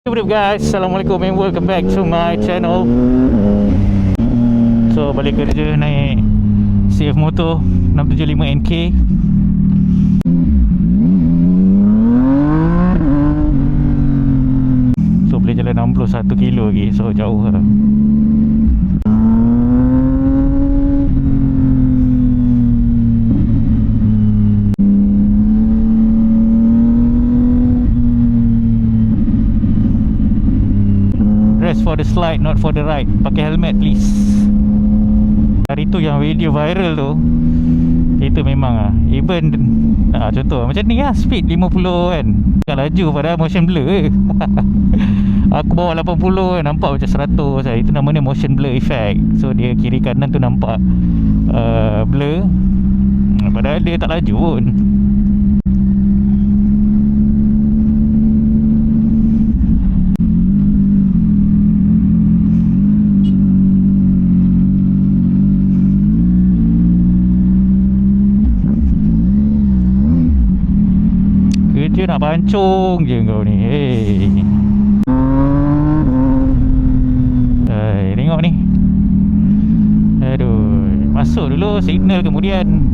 What up guys, Assalamualaikum and welcome back to my channel. So balik kerja naik CF Motor 675NK. So boleh jalan 61 kilo lagi, so jauh lah. Rest for the slide, not for the ride. Pakai helmet please. Hari tu yang video viral tu, itu memang lah. Even contoh macam ni lah, speed 50 kan, tak laju padahal motion blur. Aku bawa 80 kan, nampak macam 100 lah. Itu namanya motion blur effect. So dia kiri kanan tu nampak blur, padahal dia tak laju pun. Dia nak pancung je kau ni. Tengok ni. Aduh, masuk dulu signal kemudian.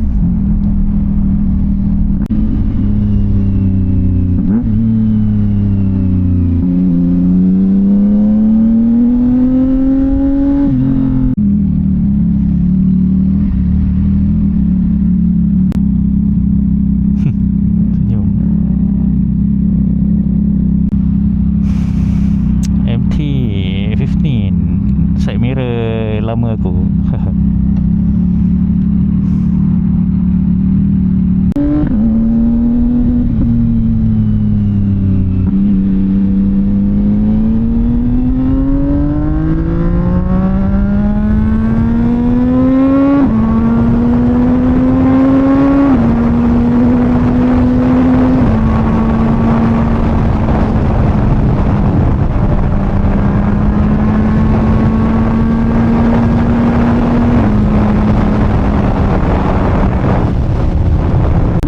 Side mirror lama aku.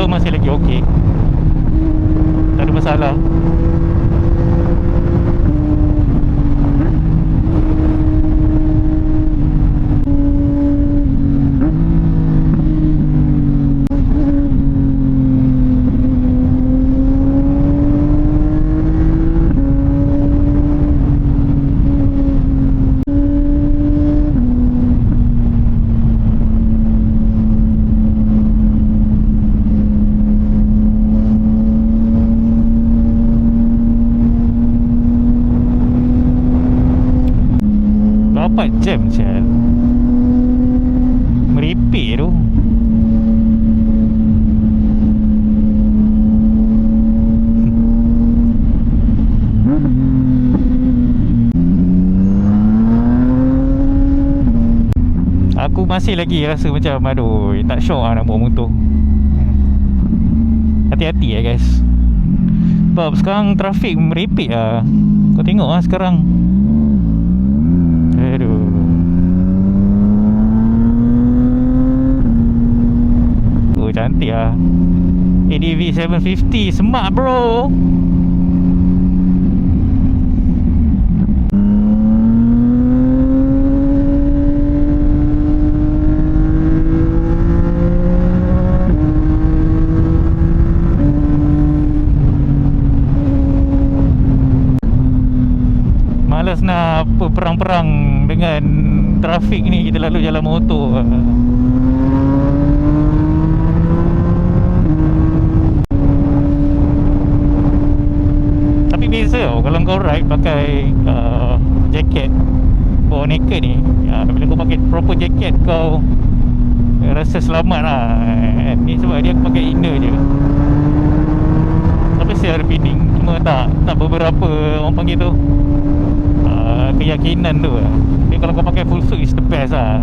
Masih lagi okey, tak ada masalah. Dapat jam sial, meripik tu. Aku masih lagi rasa macam aduh, tak syok lah nak bawa motor. Hati-hati ya guys, sebab sekarang trafik meripik lah. Kau tengok lah sekarang. Aduh. Oh cantik lah. ADV 750 smart bro. Malas nak perang-perang dengan trafik ni, kita lalu jalan motor. Tapi beza tau kalau kau ride pakai jaket bawa naked ni. Bila kau pakai proper jaket, kau rasa selamat lah. Ni sebab dia pakai inner je. Tapi saya ada feeling, cuma tak beberapa orang panggil tu keyakinan tu lah. Tapi kalau kau pakai full suit is the best lah.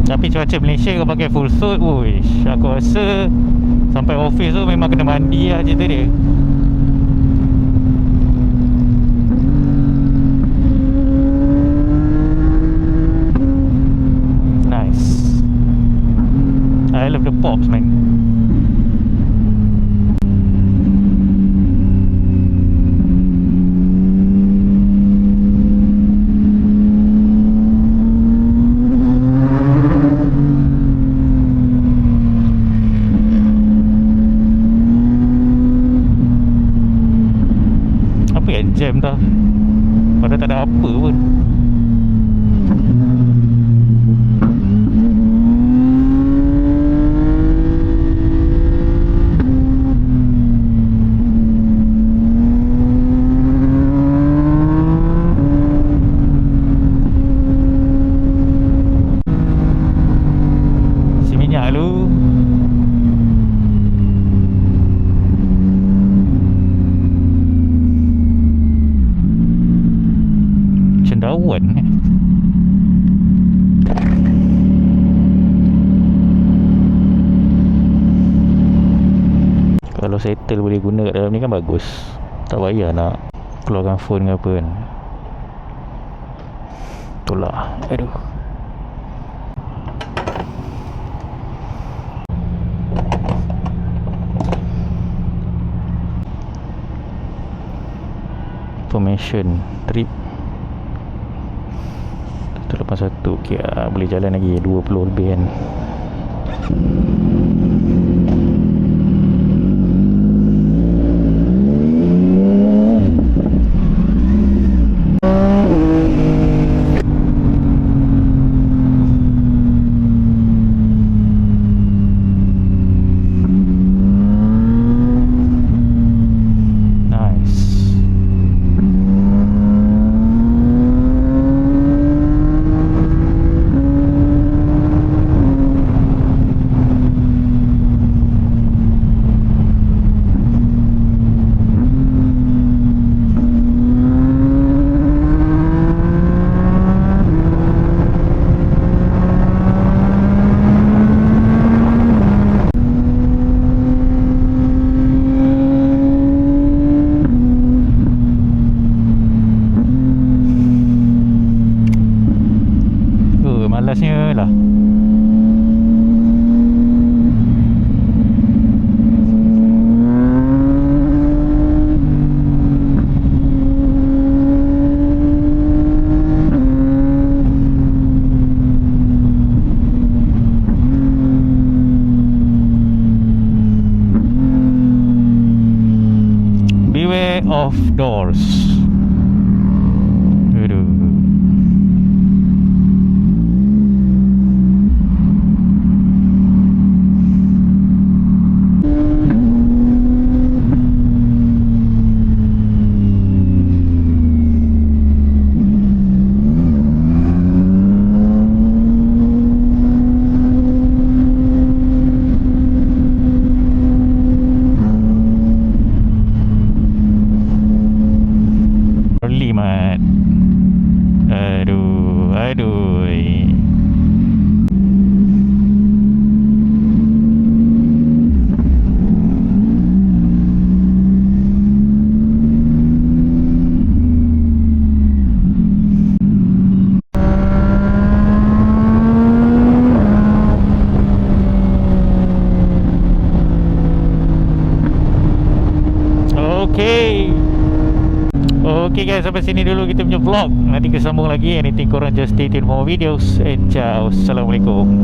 Tapi cuaca Malaysia kau pakai full suit, wish, aku rasa sampai office tu memang kena mandi lah cerita dia. pops man. Apa yang jam dah? Padahal tak ada apa pun. Si minyak lu. Cendawan kalau settle boleh guna kat dalam ni kan bagus. Tak payah nak keluarkan phone ke apa kan. Itulah. Aduh. Information trip 181. Okay, boleh jalan lagi 20 lebih kan. Malasnya lah. Beware of doors. Aduh. Limat. Aduh, aduh. Okay. Okay guys, sampai sini dulu kita punya vlog. Nanti kita sambung lagi. Anything korang just stay tuned for more videos. And ciao. Assalamualaikum.